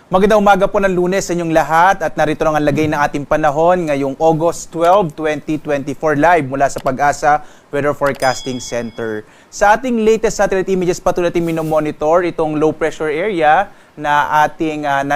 Magandang umaga po ng Lunes sa inyong lahat at narito ang lagay ng ating panahon ngayong August 12, 2024 live mula sa Pag-asa Weather Forecasting Center. Sa ating latest satellite images patuloy natin minomonitor itong low pressure area na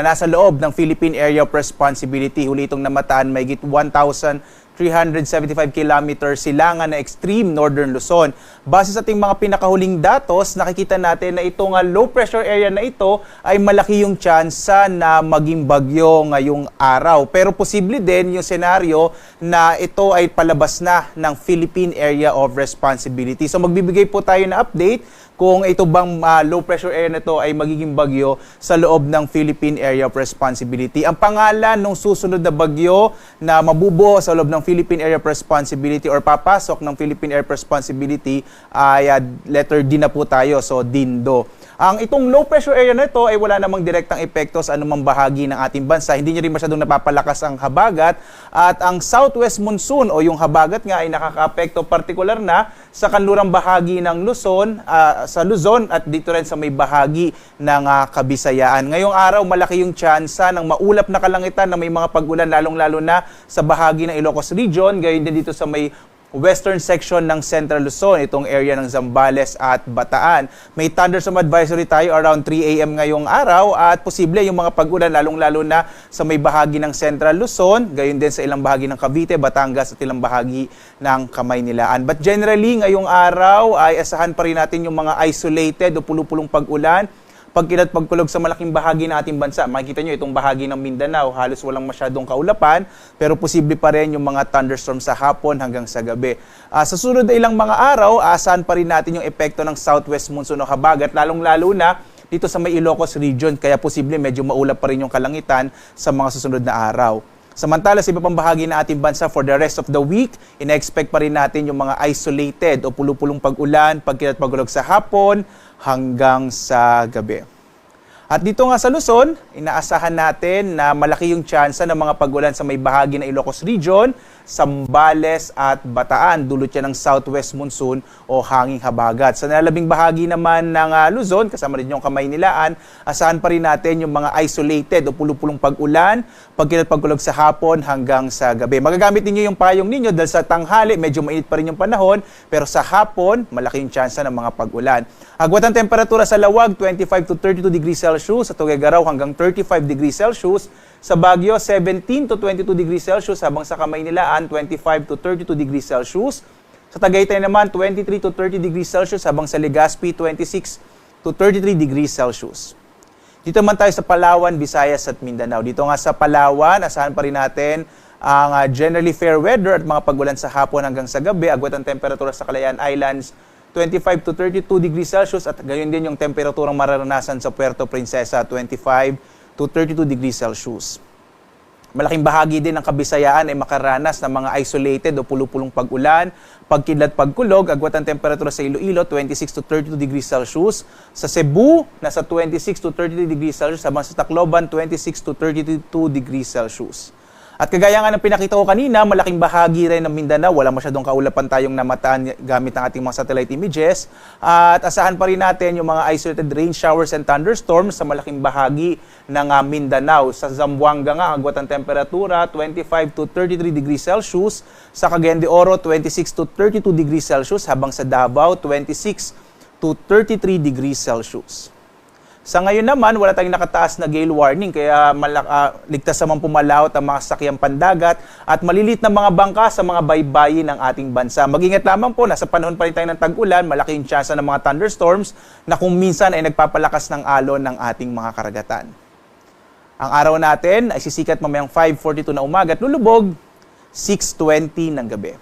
nasa loob ng Philippine Area of Responsibility. Huli itong namataan mahigit 1,375 kilometers silangan na extreme northern Luzon. Base sa ating mga pinakahuling datos, nakikita natin na itong low pressure area na ito ay malaki yung tsansa na maging bagyo ngayong araw. Pero posible din yung senaryo na ito ay palabas na ng Philippine Area of Responsibility. So magbibigay po tayo ng update kung ito bang low pressure area na ito ay magiging bagyo sa loob ng Philippine Area of Responsibility. Ang pangalan ng susunod na bagyo na mabubuo sa loob ng Philippine Area of Responsibility or papasok ng Philippine Area of Responsibility ay letter D na po tayo, so Dindo. Ang itong low pressure area na ito ay wala namang direktang epekto sa anumang bahagi ng ating bansa. Hindi niya rin masyadong napapalakas ang habagat at ang southwest monsoon o yung habagat nga ay nakakaapekto partikular na sa kanlurang bahagi ng Luzon, sa Luzon at dito rin sa may bahagi ng Kabisayaan. Ngayong araw malaki yung tsansa ng maulap na kalangitan na may mga pag-ulan lalong-lalo na sa bahagi ng Ilocos Region, gayon din dito sa may western section ng Central Luzon, itong area ng Zambales at Bataan. May thunderstorm advisory tayo around 3 a.m. ngayong araw at posible yung mga pag-ulan lalong-lalo na sa may bahagi ng Central Luzon, gayon din sa ilang bahagi ng Cavite, Batangas at ilang bahagi ng Kamaynilaan. But generally, ngayong araw ay asahan pa rin natin yung mga isolated o pulupulong pag-ulan. Pagkilat pagkulog sa malaking bahagi ng ating bansa. Makikita nyo itong bahagi ng Mindanao, halos walang masyadong kaulapan, pero posible pa rin yung mga thunderstorm sa hapon hanggang sa gabi. Sa sunod na ilang mga araw, asahan pa rin natin yung epekto ng southwest monsoon o habagat, lalong-lalo na dito sa may Ilocos Region, kaya posible medyo maulap pa rin yung kalangitan sa mga susunod na araw. Samantala, sa iba pang bahagi ng ating bansa for the rest of the week, ina-expect pa rin natin yung mga isolated o pulupulong pag-ulan, pagkilat pagkulog sa hapon hanggang sa gabi. At dito nga sa Luzon, inaasahan natin na malaki yung tsansa ng mga pag-ulan sa may bahagi ng Ilocos Region, Zambales at Bataan. Dulot yan ng southwest monsoon o hanging habagat. Sa nalabing bahagi naman ng Luzon, kasama rin yung Kamaynilaan, asahan pa rin natin yung mga isolated o pulupulong pag-ulan, pagkilat pagkulog sa hapon hanggang sa gabi. Magagamit niyo yung payong ninyo dahil sa tanghali, medyo mainit pa rin yung panahon, pero sa hapon, malaki yung tsansa ng mga pag-ulan. Agwat ang temperatura sa Lawag, 25 to 32 degrees Celsius, sa Tuguegarao hanggang 35 degrees Celsius, sa Baguio, 17 to 22 degrees Celsius, habang sa Kamaynilaan, 25 to 32 degrees Celsius. Sa Tagaytay naman, 23 to 30 degrees Celsius, habang sa Legazpi, 26 to 33 degrees Celsius. Dito naman tayo sa Palawan, Visayas at Mindanao. Dito nga sa Palawan, asahan pa rin natin ang generally fair weather at mga pag-ulan sa hapon hanggang sa gabi. Agwat ang temperatura sa Calayan Islands, 25 to 32 degrees Celsius at gayon din yung temperaturang mararanasan sa Puerto Princesa, 25 to 32 degrees Celsius. Malaking bahagi din ng Kabisayaan ay makaranas ng mga isolated o pulupulong pag-ulan, pagkidlat pagkulog, agwat ang temperatura sa Iloilo, 26 to 32 degrees Celsius. Sa Cebu, nasa 26 to 33 degrees Celsius, habang sa Tacloban, 26 to 32 degrees Celsius. At kagaya nga ng pinakita ko kanina, malaking bahagi rin ng Mindanao, wala masyadong kaulapan tayong namataan gamit ng ating mga satellite images. At asahan pa rin natin yung mga isolated rain showers and thunderstorms sa malaking bahagi ng Mindanao. Sa Zamboanga nga, agwat ang temperatura, 25 to 33 degrees Celsius. Sa Cagayan de Oro, 26 to 32 degrees Celsius. Habang sa Davao, 26 to 33 degrees Celsius. Sa ngayon naman, wala tayong nakataas na gale warning, kaya ligtas naman pumalaot ang mga sasakyang pandagat at malilit na mga bangka sa mga baybayin ng ating bansa. Mag-ingat lamang po, nasa panahon pa rin tayo ng tag-ulan, malaki yung tsansa ng mga thunderstorms na kung minsan ay nagpapalakas ng alon ng ating mga karagatan. Ang araw natin ay sisikat mamayang 5:42 na umaga at lulubog 6:20 ng gabi.